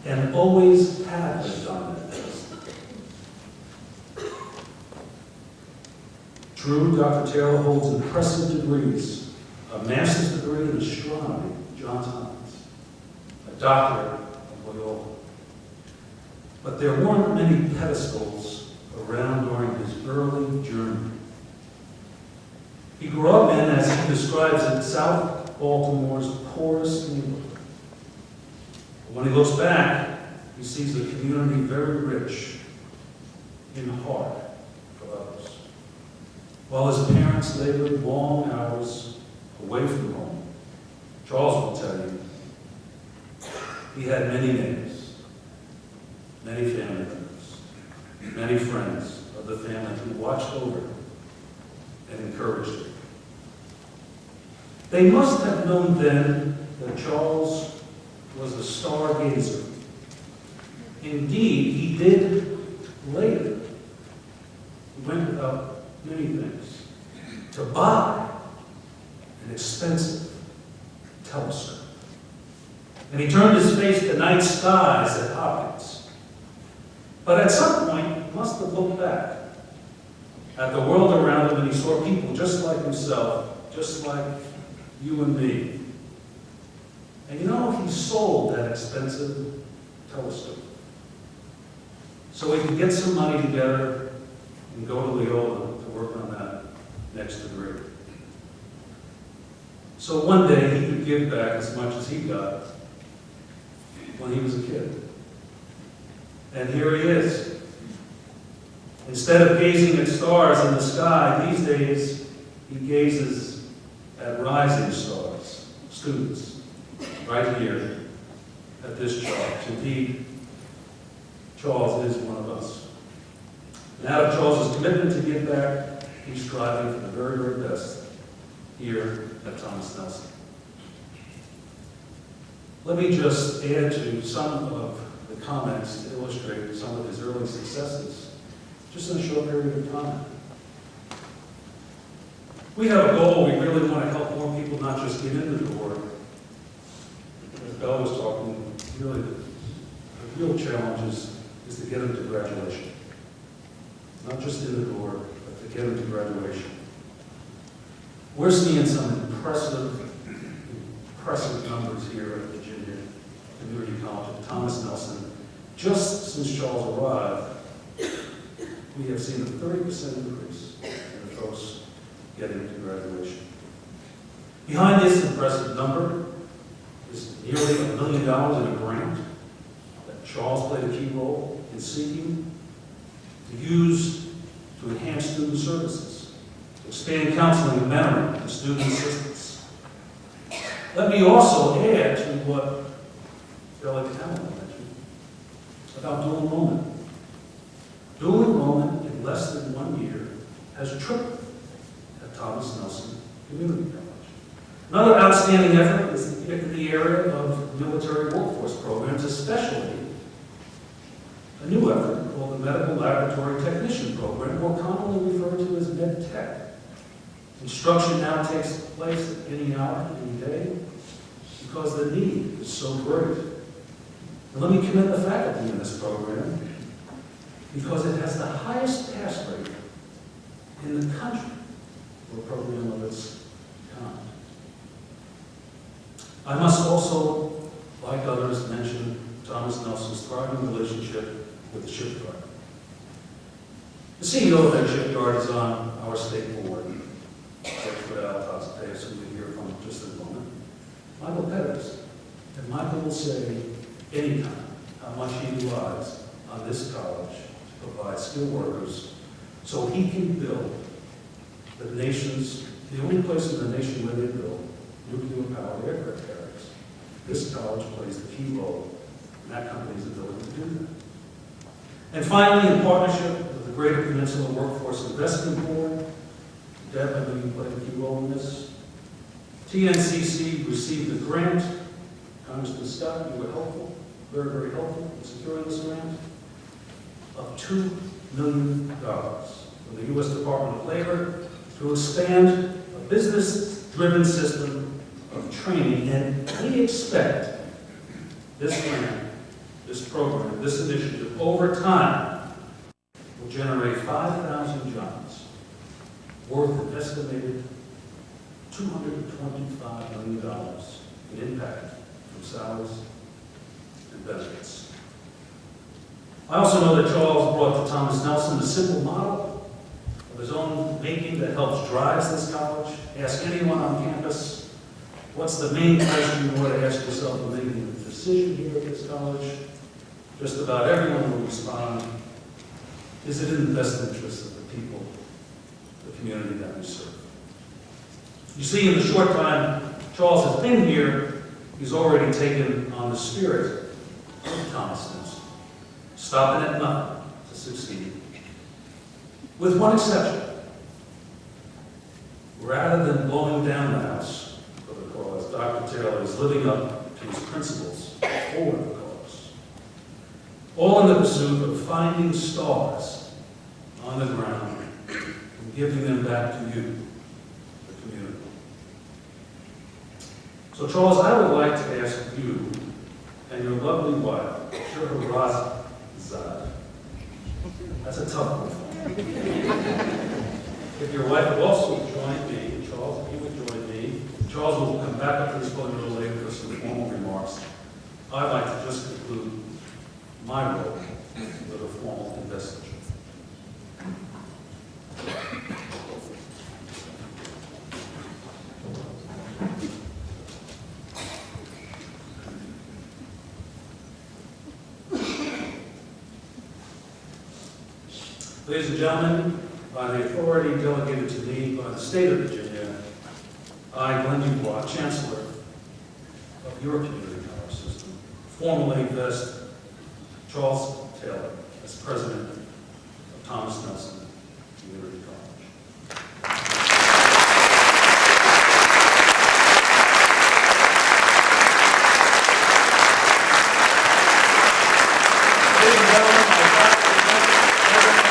and always have lived on that pedestal. True, Dr. Taylor holds impressive degrees, a master's degree in astronomy from Johns Hopkins, a doctorate from Loyola. But there weren't many pedestals around during his early journey. He grew up in, as he describes it, South Baltimore's poorest neighborhood. When he looks back, he sees a community very rich in heart for others. While his parents labored long hours away from home, Charles will tell you, he had many neighbors, many family members, many friends of the family who watched over him and encouraged him. They must have known then that Charles was a stargazer. Indeed, he did later. He went without many things to buy an expensive telescope. And he turned his face to night skies at Hopkins. But at some point, he must have looked back at the world around him, and he saw people just like himself, just like you and me. And you know, he sold that expensive telescope so he could get some money together and go to Loyola to work on that next degree. So one day he could give back as much as he got when he was a kid. And here he is. Instead of gazing at stars in the sky, these days he gazes at rising stars, students, right here at this charge. Indeed, Charles is one of us. And out of Charles's commitment to give back, he's striving for the very, very best here at Thomas Nelson. Let me just add to some of the comments to illustrate some of his early successes, just in a short period of time. We have a goal. We really want to help more people not just get in the door. As Bell was talking, really the real challenge is to get them to graduation. Not just in the door, but to get them to graduation. We're seeing some impressive numbers here at Virginia Community College at Thomas Nelson. Just since Charles arrived, we have seen a 30% increase in the folks getting to graduation. Behind this impressive number is nearly $1 million in a grant that Charles played a key role in seeking to use to enhance student services, to expand counseling and mentoring and student assistance. Let me also add to what Billy Campbell mentioned about dual enrollment. Dual enrollment in less than 1 year has tripled at Thomas Nelson Community College. Another outstanding effort is in the area of military workforce programs, especially a new effort called the Medical Laboratory Technician Program, more commonly referred to as MedTech. Instruction now takes place at any hour, any day, because the need is so great. And let me commend the faculty in this program, because it has the highest pass rate in the country for a program of its kind. I must also, like others, mention Thomas Nelson's thriving relationship with the shipyard. The CEO of that shipyard is on our state board, Secretary Alta's, who we'll hear from in just a moment, Michael Pettis. And Michael will say anytime how much he relies on this college to provide skilled workers so he can build the only place in the nation where they build nuclear-powered aircraft carriers. This college plays the key role in that company's ability to do that. And finally, in partnership with the Greater Peninsula Workforce Investment Board, Deb, I know you played a key role in this. TNCC received a grant. Congressman Scott, you were helpful, very, very helpful in securing this grant, of $2 million from the U.S. Department of Labor to expand a business-driven system of training. And we expect this grant, this program, this initiative, over time, will generate 5,000 jobs worth an estimated $225 million in impact from salaries and benefits. I also know that Charles brought to Thomas Nelson a simple model of his own making that helps drive this college. Ask anyone on campus, what's the main question you want to ask yourself when making a decision here at this college? Just about everyone will respond, is it in the best interest of the people, the community that we serve? You see, in the short time Charles has been here, he's already taken on the spirit of Thomas Nelson, stopping at nothing to succeed. With one exception. Rather than blowing down the house for the cause, Dr. Taylor is living up to his principles for the cause. All in the pursuit of finding stars on the ground and giving them back to you, the community. So Charles, I would like to ask you and your lovely wife, Scheherazade, that's a tough one. If your wife would also join me, Charles, if you would join me, Charles will come back up to this podium a little later for some formal remarks. I'd like to just conclude my role with a formal investiture. Ladies and gentlemen, by the authority delegated to me by the state of Virginia, I, Glenn Dubois, Chancellor of your community college system, formally vest Charles Taylor as President of Thomas Nelson Community College. Ladies and gentlemen, I would like to present the President of the College.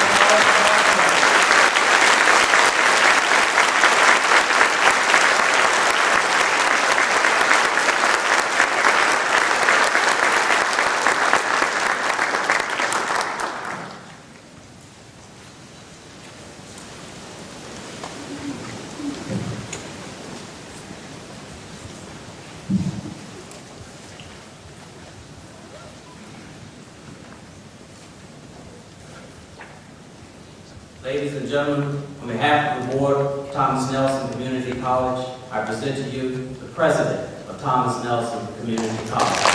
Ladies and gentlemen, on behalf of the board of Thomas Nelson Community College, I present to you the President of Thomas Nelson Community College.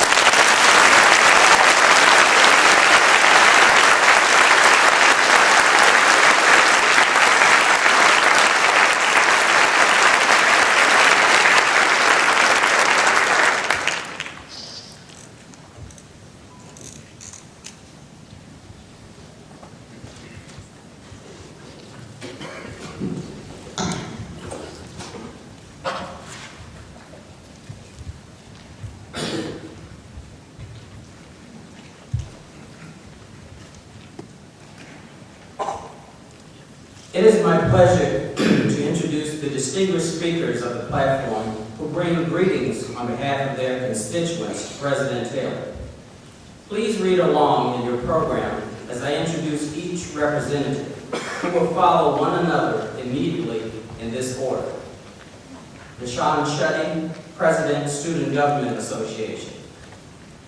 It is my pleasure to introduce the distinguished speakers of the platform who bring greetings on behalf of their constituents to President Taylor. Please read along in your program as I introduce each representative, who will follow one another immediately in this order. Deshaun Shuddy, President, Student Government Association.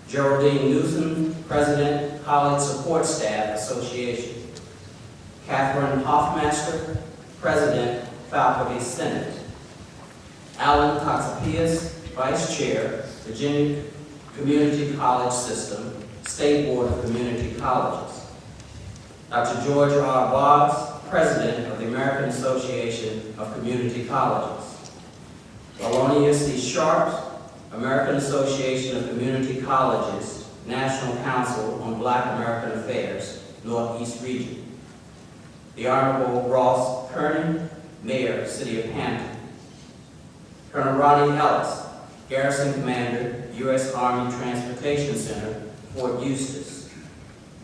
Geraldine Newsom, President, College Support Staff Association. Catherine Hoffmaster, President, Faculty Senate. Alan Toxopius, Vice Chair, Virginia Community College System, State Board of Community Colleges. Dr. George R. Boggs, President of the American Association of Community Colleges. Alonia C. Sharp, American Association of Community Colleges, National Council on Black American Affairs, Northeast Region. The Honorable Ross Kernan, Mayor, City of Hampton. Colonel Ronnie Ellis, Garrison Commander, U.S. Army Transportation Center, Fort Eustis.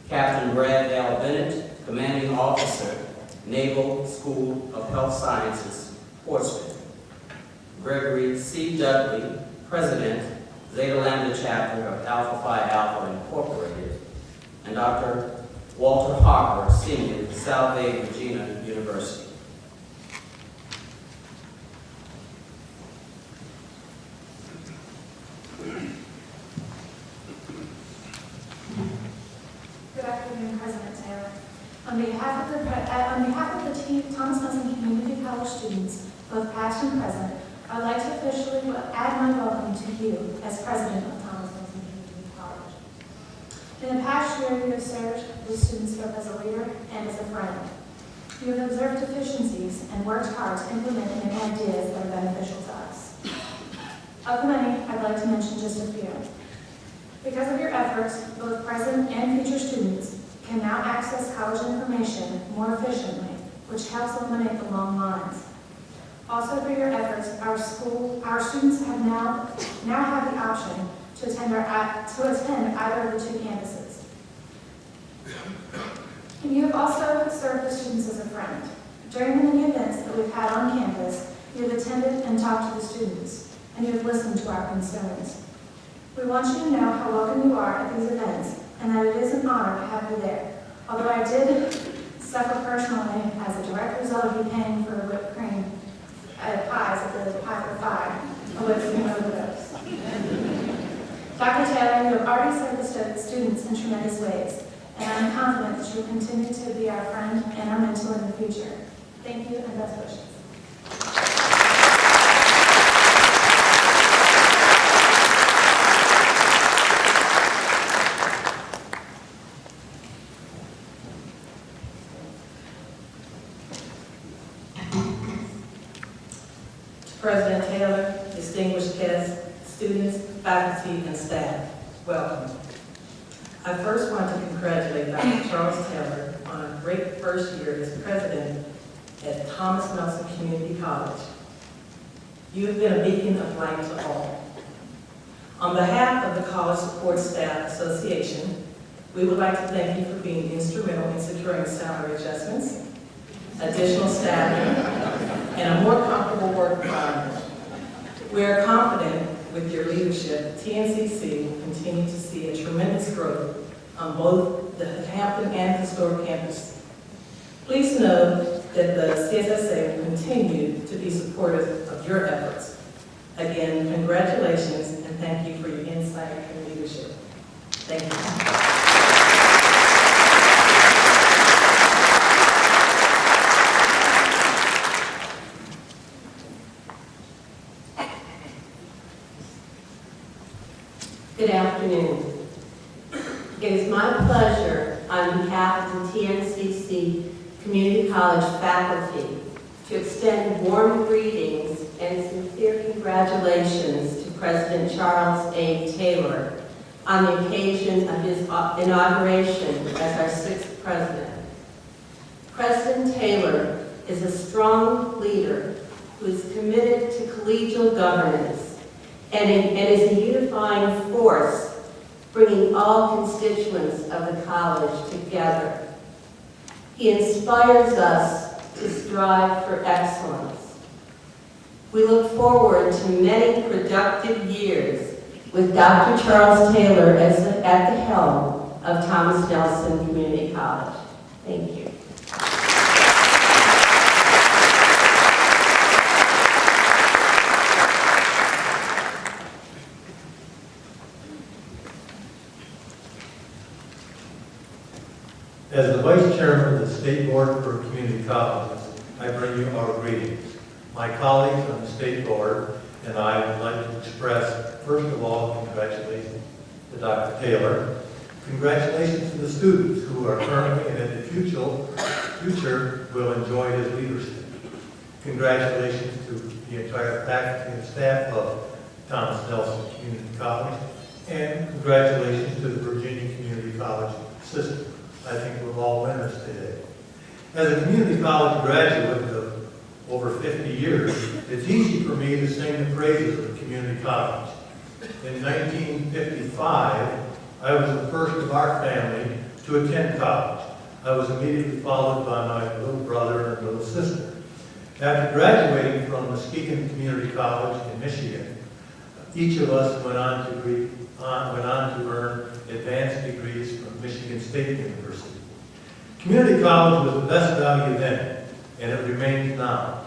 Captain Brad L. Bennett, Commanding Officer, Naval School of Health Sciences, Portsmouth. Gregory C. Dudley, President, Zeta Lambda Chapter of Alpha Phi Alpha Incorporated. And Dr. Walter Harper, Senior, South Bay, Virginia University. Good afternoon, President Taylor. On behalf of the team, Thomas Nelson Community College students, both past and present, I would like to officially add my welcome to you as President of Thomas Nelson Community College. In the past year, you have served the students both as a leader and as a friend. You have observed deficiencies and worked hard to implement many ideas that are beneficial to us. Of the many, I'd like to mention just a few. Because of your efforts, both present and future students can now access college information more efficiently, which helps eliminate the long lines. Also, through your efforts, our students have now have the option to attend either of the two campuses. And you have also served the students as a friend. During the many events that we've had on campus, you have attended and talked to the students, and you have listened to our concerns. We want you to know how welcome you are at these events, and that it is an honor to have you there. Although I did suffer personally as a direct result of you paying for whipped cream pies at the Pie for Five, a whipped cream overdose. Dr. Taylor, you have already served the students in tremendous ways, and I'm confident that you will continue to be our friend and our mentor in the future. Thank you, and best wishes. President Taylor, distinguished guests, students, faculty, and staff, welcome. I first want to congratulate Dr. Charles Taylor on a great first year as president at Thomas Nelson Community College. You have been a beacon of light to all. On behalf of the College Support Staff Association, we would like to thank you for being instrumental in securing salary adjustments, additional staffing, and a more comfortable work environment. We are confident with your leadership, TNCC will continue to see a tremendous growth on both the Hampton and historic campus. Please know that the CSSA will continue to be supportive of your efforts. Again, congratulations and thank you for your insight and leadership. Thank you. Good afternoon. It is my pleasure, on behalf of the TNCC Community College faculty, to extend warm greetings and sincere congratulations to President Charles A. Taylor on the occasion of his inauguration as our 6th president. President Taylor is a strong leader who is committed to collegial governance and is a unifying force, bringing all constituents of the college together. He inspires us to strive for excellence. We look forward to many productive years with Dr. Charles Taylor at the helm of Thomas Nelson Community College. Thank you. As the Vice Chairman of the State Board for Community Colleges, I bring you our greetings. My colleagues on the State Board and I would like to express, first of all, congratulations to Dr. Taylor. Congratulations to the students who are currently and in the future will enjoy his leadership. Congratulations to the entire faculty and staff of Thomas Nelson Community College, and congratulations to the Virginia Community College system. I think we're all winners today. As a community college graduate of over 50 years, it's easy for me to sing the praises of the community college. In 1955, I was the first of our family to attend college. I was immediately followed by my little brother and little sister. After graduating from Muskegon Community College in Michigan, each of us went on to earn advanced degrees from Michigan State University. Community college was the best value then, and it remains now.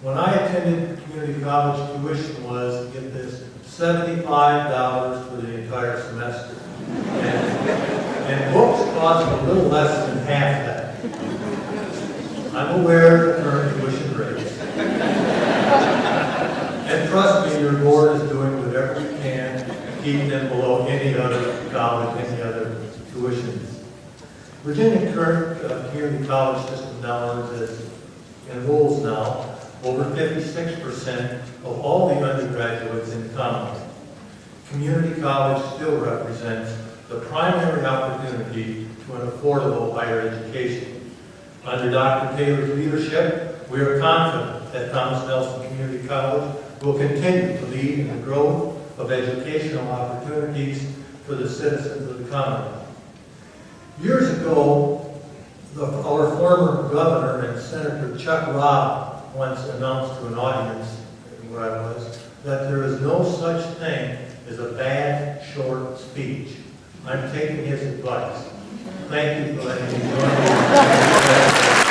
When I attended community college, tuition was, get this, $75 for the entire semester. And books cost a little less than half that. I'm aware of the current tuition rates. And trust me, your board is doing whatever we can to keep them below any other college, any other tuitions. Virginia current community college system now enrolls now over 56% of all the undergraduates in the Commonwealth. Community college still represents the primary opportunity to an affordable higher education. Under Dr. Taylor's leadership, we are confident that Thomas Nelson Community College will continue to lead in the growth of educational opportunities for the citizens of the Commonwealth. Years ago, our former governor and Senator Chuck Robb once announced to an audience where I was that there is no such thing as a bad, short speech. I'm taking his advice. Thank you for letting me join you.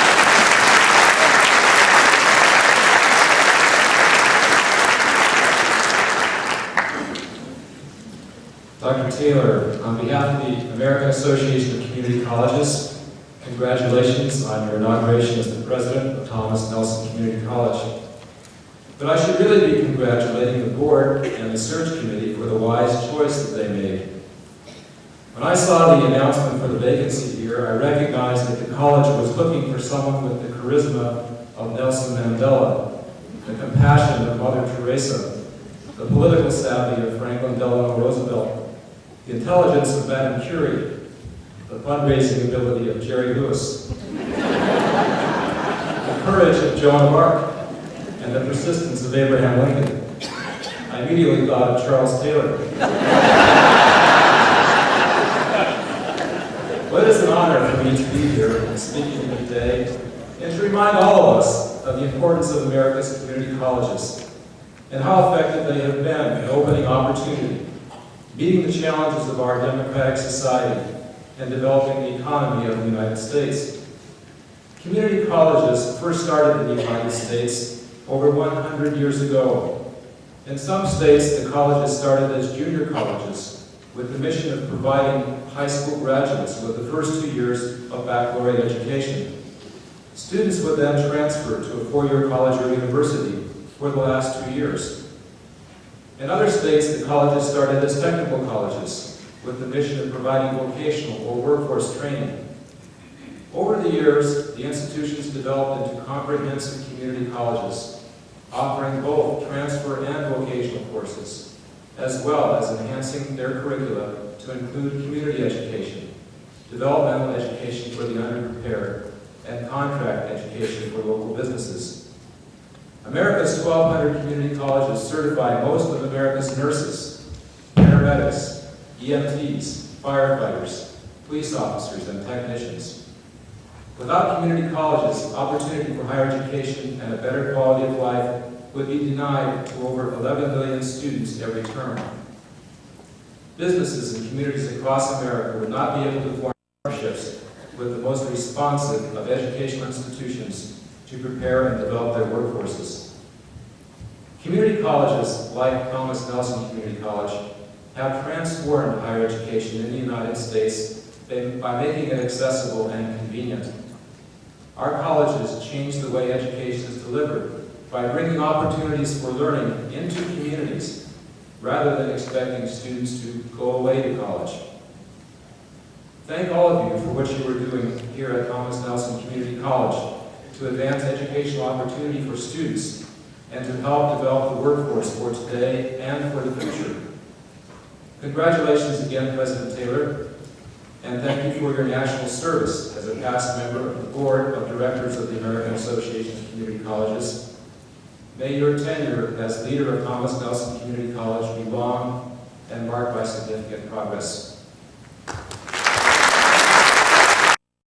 Dr. Taylor, on behalf of the American Association of Community Colleges, congratulations on your inauguration as the president of Thomas Nelson Community College. But I should really be congratulating the board and the search committee for the wise choice that they made. When I saw the announcement for the vacancy here, I recognized that the college was looking for someone with the charisma of Nelson Mandela. the compassion of Mother Teresa, the political savvy of Franklin Delano Roosevelt, the intelligence of Madame Curie, the fundraising ability of Jerry Lewis, the courage of Joan of Arc, and the persistence of Abraham Lincoln. I immediately thought of Charles Taylor. Well, it is an honor for me to be here and speaking to you today, and to remind all of us of the importance of America's community colleges and how effective they have been in opening opportunity, meeting the challenges of our democratic society, and developing the economy of the United States. Community colleges first started in the United States over 100 years ago. In some states, the colleges started as junior colleges with the mission of providing high school graduates with the first 2 years of baccalaureate education. Students would then transfer to a four-year college or university for the last 2 years. In other states, the colleges started as technical colleges with the mission of providing vocational or workforce training. Over the years, the institutions developed into comprehensive community colleges, offering both transfer and vocational courses, as well as enhancing their curricula to include community education, developmental education for the underprepared, and contract education for local businesses. America's 1,200 community colleges certify most of America's nurses, paramedics, EMTs, firefighters, police officers, and technicians. Without community colleges, opportunity for higher education and a better quality of life would be denied to over 11 million students every term. Businesses and communities across America would not be able to form partnerships with the most responsive of educational institutions to prepare and develop their workforces. Community colleges, like Thomas Nelson Community College, have transformed higher education in the United States by making it accessible and convenient. Our colleges change the way education is delivered by bringing opportunities for learning into communities rather than expecting students to go away to college. Thank all of you for what you are doing here at Thomas Nelson Community College to advance educational opportunity for students and to help develop the workforce for today and for the future. Congratulations again, President Taylor, and thank you for your national service as a past member of the Board of Directors of the American Association of Community Colleges. May your tenure as leader of Thomas Nelson Community College be long and marked by significant progress.